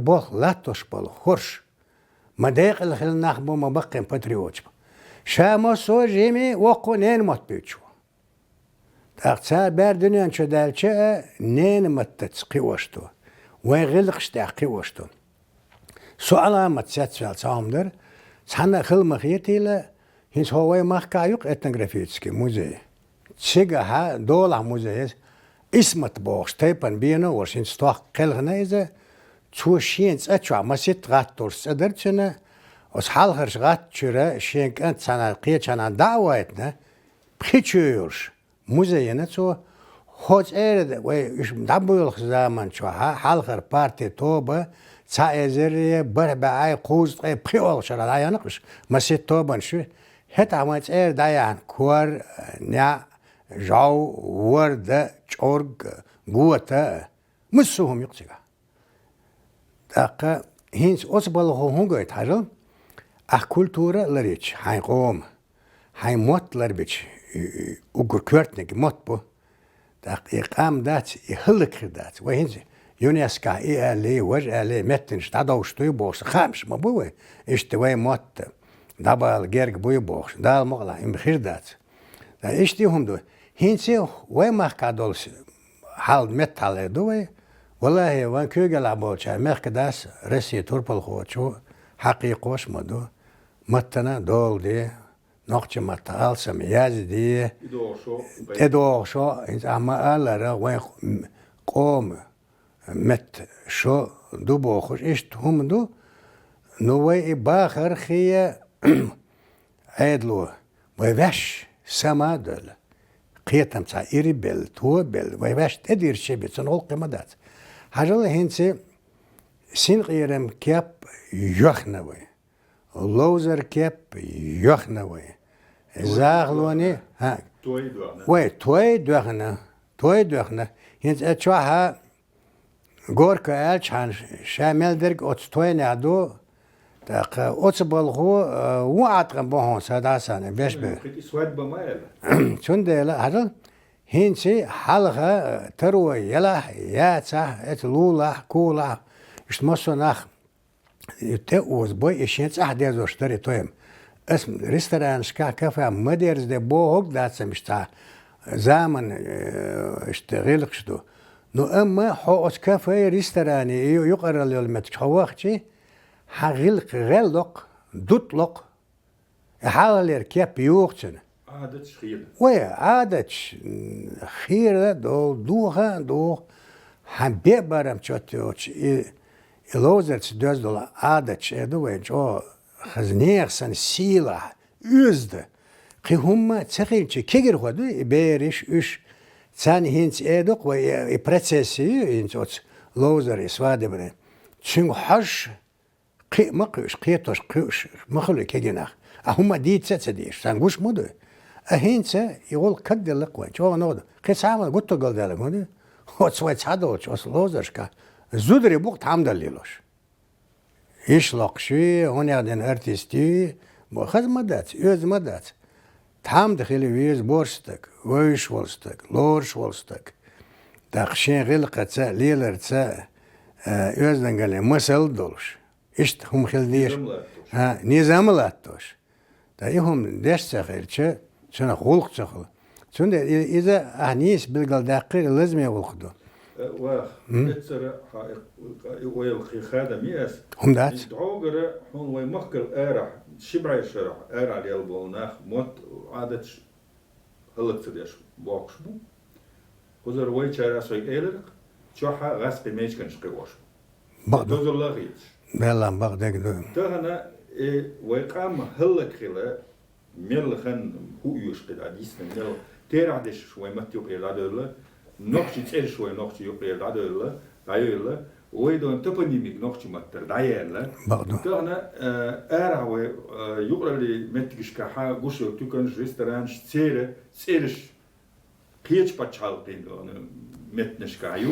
بول لاتوش بول خورش مدايق الخل نخبو مبقين باتريوتش شامو سو جيمي وقو نين مات بيتشو تاقتسا بردنيان شو دالچه نين متتس قيوشتو ويغلقش تا قيوشتو سؤال ما تساتسال سامدر سانا خل مخيتيلا هنس هواي مخكايوق اتنغرافيتسكي موزي تشيغا ها دولا موزي اسمت بوش تيبان بينو ورشين ستوخ قلغنايزة توشينز اتشوا مسيت غاتور سدرتشنا وس حالخرش غاتشورا شينك انت سانا قيتشانا دعواتنا بخيتشورش موزينا تو خوش ايرد ويش دابويلخ زمان شو حالخر بارتي توبا تا ازريه بربعاي قوز بخيول شرا دايانقش مسيت توبان شو هتا عمات اير دايان كور نيا جاو ورد چورگ قوتا مسوهم يقصيقا داقا هينس اوسبالغو هونغويت هارل اخ كولتورا لريتش هاي قوم هاي موت لربيتش اوغر كورتنك موت بو داق اقام دات يهلك دات وهينس يونيسكا اي الي وج الي متنش دادوش توي بوش خامش ما بوي اشتوي موت دابال جيرك بوي بوش دال مغلا ام بخير دات دا اشتيهم دو هينسي وين ما قادولش حال متال دوي والله وان كوغل عبوچا مخداس رسي توربل خوچو حقيقوش مدو متنا دول دي نوخچ متال سم يازدي ادوشو انت اما الله وين قوم مت شو دو بوخش اشت هم دو نوي باخر خيه عيدلو ويش سما دل قيتم تا إيري بل تو بل ويش تدير شيء بتسون أول قمدات هجلا هنسي سين قيرم كاب يخنوي لوزر كاب يخنوي زاغلوني ها توي دوغنا هنس اتشوها غورك الچان شامل درك اوتستوي نادو تاق اوتسبلغو وعطقن بوهون ساداسان بيش بي سواد بمايل شون ديلا هذا هينسي حلقة تروي يلا ياتا اتلولا كولا اشتمسو ناخ تقوز بوي اشينس احدي زوشتري تويم اسم ريستوران شكا كافا مديرز دي بوهوك داتسا مشتا زامن اشتغيلك شدو نو اما حوش كافا ريستوراني يقرر اليولمتك حواختي حغيلق غلق دوتلق حالر كيب يوختن عادت خير وي عادت خير دو حبي برم تشوتش الوزرت دوز دول عادت ادو جو خزنير سن سيلا يزد قي هما تخيلش كيغر خدو بيرش اش سان هينس ادوق و بروسيسي انت لوزر اسواد بره شنو حش قي مقش قيتوش قيش مخلو كيجناخ هما دي تسديش سانغوش مودو اهينسا يقول كد لقوا جو نود قيس عمل قلت قال ده مودو هو سوى تشادوش اس لوزرشكا زودري بوقت حمد ليلوش ايش لقشي هنا دين ارتستي بخز مدات يوز مدات تام دخيل ويز بورستك ويش ولستك لورش ولستك داخشين غلقة ليلرتسا يوزدن قال مسل دولش إشت هم خلديش ها نظام لاتوش دا يهم دش سخيرچه شنو خلق شخل شنو إذا أهنيس بالقل دقيق لازم يخلقدو واخ اتسر ويلقي خادم ياس هم دات دعوغر هون وي مخكل ارح شبعي شرح ارح ليلبولناخ موت عادت هلق تدش بوكشبو خزر وي چارا سوي ايلرق چوحا غسق ميچكن شقوش دوزر لاغيتش بلا بغدك دو تهنا ويقام هلق خلا ملخن هو يشقد عديسنا مل تيرعدش شوي متيوق يلادولا نوخشي تسير شوي نوخشي يوق يلادولا دايولا ويدون تبنيميك نوخشي متر دايلا بغدو تهنا ارع وي يقرا لي متكش كحا غوشو تكن ريستوران تسيرش قيتش باتشالتين متنش كايو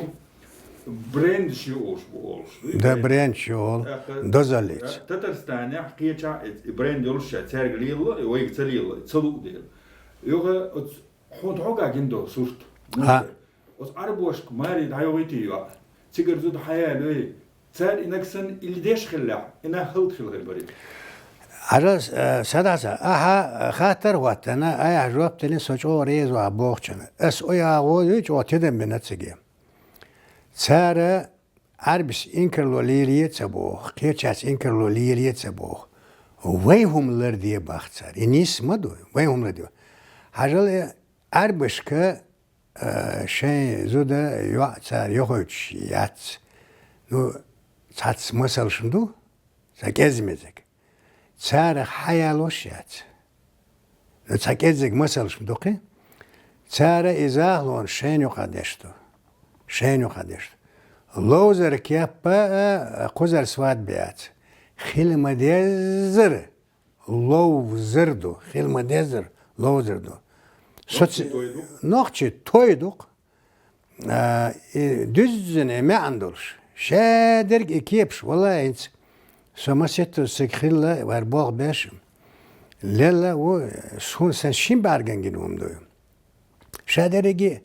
برند شيوش بولش ده برند شول دوزاليت تترستاني حقيقة برند يولش تسرقليل ويقتليل تصلو ديل يوغا خود عوغا جندو صورت ها os arbos mari dayo witi yo tiger zud haya loy تار إنك سن اللي ديش خلع إنها خلط في الغربري عرس سداسة أها خاطر واتنا أي جواب تاني سوچو ريز وابوخشنا أس أويا ويج وتدم بنتسجي سارة عربس إنكرلو ليلية تبوخ كيرشاس إنكرلو ليلية تبوخ ويهم لردي باختار إنيس مدو ويهم لردي هجل عربش ك شيء زودا يوعتار يخوش يات نو تاتس مسل شندو ساكزمزك سار حيالوش يات نو تاكزك مسل شندوقي سار إزاهلون شين يقادشتو شين يقادشتو لوزر كيابا قزر سواد بيات خيل مديزر لو زردو خيل مديزر لو زردو نوخشي تويدوق düzüne me andolş. Şederg ekipş vallahi inç. Somasetto sekhrilla var boğ beşim. Lella o son sen şim bergen gidiyorum diyor. Şedergi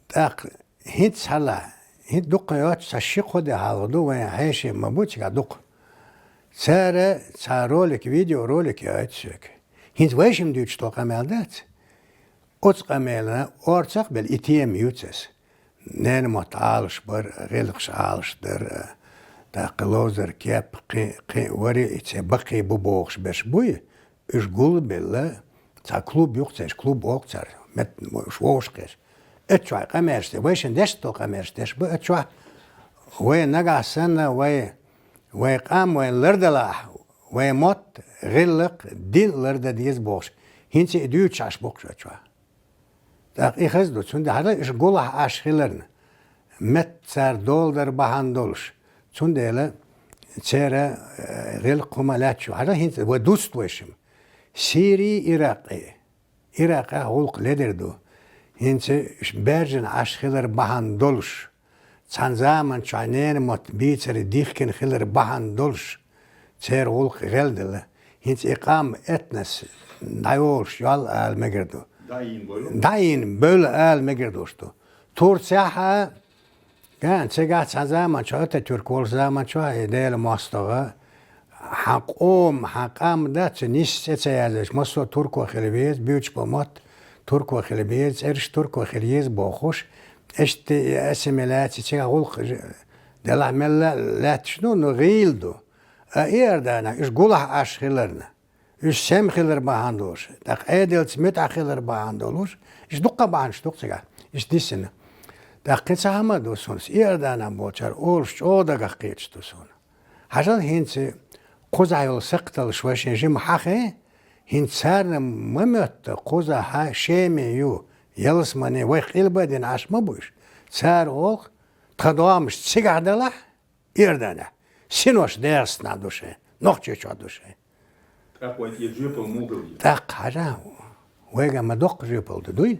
tak hiç hala hiç duqayat saşi khode haldu ve heşe mabuç gaduk. Sara sarolik video rolik yaçık. Hiç veşim diyor to kameldat. Ots kamelna orçak bel itiyem yutsas. نين متعالش بر غلقش عالش در دا قلوزر كياب قي وري بقي ببوغش باش بوي اش قول بلا تا كلوب يوقتش كلوب وقتر مت شوش قيش اتشوا قمرش ويشن دشتو قمرش دش بو اتشوا وي نغا سنه وي قام وي لردلا وي موت غلق ديل لرد ديز بوغش هينسي ديو تشاش بوغش اتشوا İxaz do çünkü hala iş golah aşkılarını metser doldur bahandolş çünkü hele çere gel kumalatçı hala hint ve dost veşim Siri Irak'a hulk leder do hint berjin aşkılar bahandolş çan zaman çaynen mot biçeri dihken xılar bahandolş çer hulk geldele hint iqam etnes nayolş yol almegerdo داين بول آل مگردوشتو تورسیاها كان سجات زمان شو تركول زمان شو هيدال ماستوغا حقوم حقام دات نيش سيازش ماستو تركو خلبيز بيوش بمات تركو خلبيز إرش تركو خلبيز بوخوش اشت اسملات تيجا غلق دلع ملا لا تشنو نغيلدو ايردانا اش قولها اشخلرنا Üç sem xilir bahandolur. Tak edelt mit axilir bahandolur. İş dukka bahanç dukçaga. İş disini. Tak kıçahama dosunuz. İyerdana boçar. Olş o da gaqqiç dosun. Hajan hinsi qozayol sıqtal şvaşın jim haxe. Hinsarna mamötte qoza ha şeme yu. Yalısmane ve xilbadin aşma buş. Sar ol tadamış sigardala ierdana. Sinoş dersna duşe. Noqçe duşe. Tak hara, ويجا ما دق جيبل دوي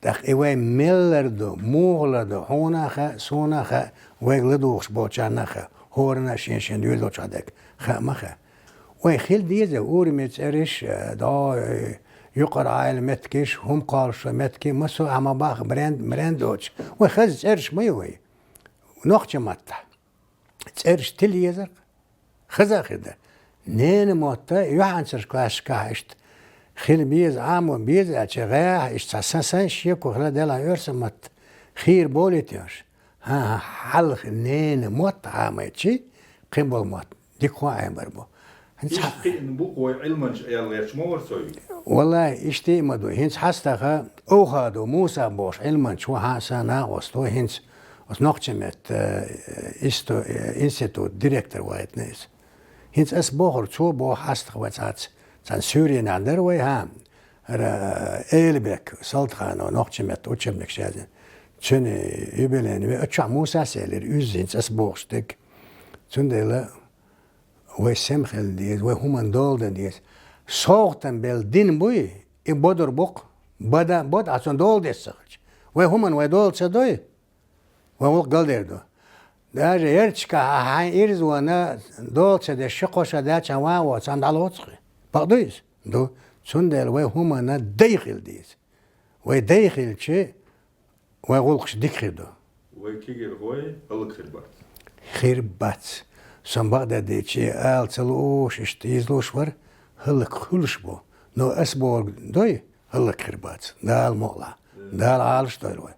tak إيوه ميلر دو موغلا دو هونا خا سونا خا ويغلدوش بوچانا خا هورنا شين دويلو چادك خا ما خا وي خيل ديزه أوري متسرش دا يقرأ عائل متكش هم قالش متكي مسو عما باخ برندوش وي خز تسرش ما يوي نوخش ماتا تسرش تليزر خزا خدا نين موتا يوحنسر كاش كاشت خيل بيز عامو بيز اتشغاه اشتساسن شيكو خلا دلا يرسمت خير بوليتيوش ها حلق نين موت عامتشي قبل موت ديكو عمربو والله اشتي مدو هنس حستخا اوخادو موسى بوش علما شو حسنا وستو هنس نوختمت استو انستيتوت ديريكتور وايتنس هنس اس بوخر شو بو حستخ واتات Sen Suriye'nin anları var ha. Eylebek, Salthan o Nokçemet, Uçemlek şeyden. Çünkü übeleni ve uçak Musa seler üzünç as boğuştuk. Çünkü ve semhel diye ve human doldan diye. Soğuktan bel din boyu. Bodur bok. Bod ason dol desek. Ve human ve dolsa doy. Ve o galderdo. Даже ерчка ха ирзвана долса де шокоша да чава во сандалоцхи. Parduyuz. Do sundel ve humana deyxil diyiz. Ve deyxil çi ve gulqş dikhido. Ve kigir ve alık khilbat. خربات سنبغدا ديتشي آل تلوش اشتيزلوش ور هلك خلش بو نو اسبور دوي هلك خربات دال مولا دال عالش دوي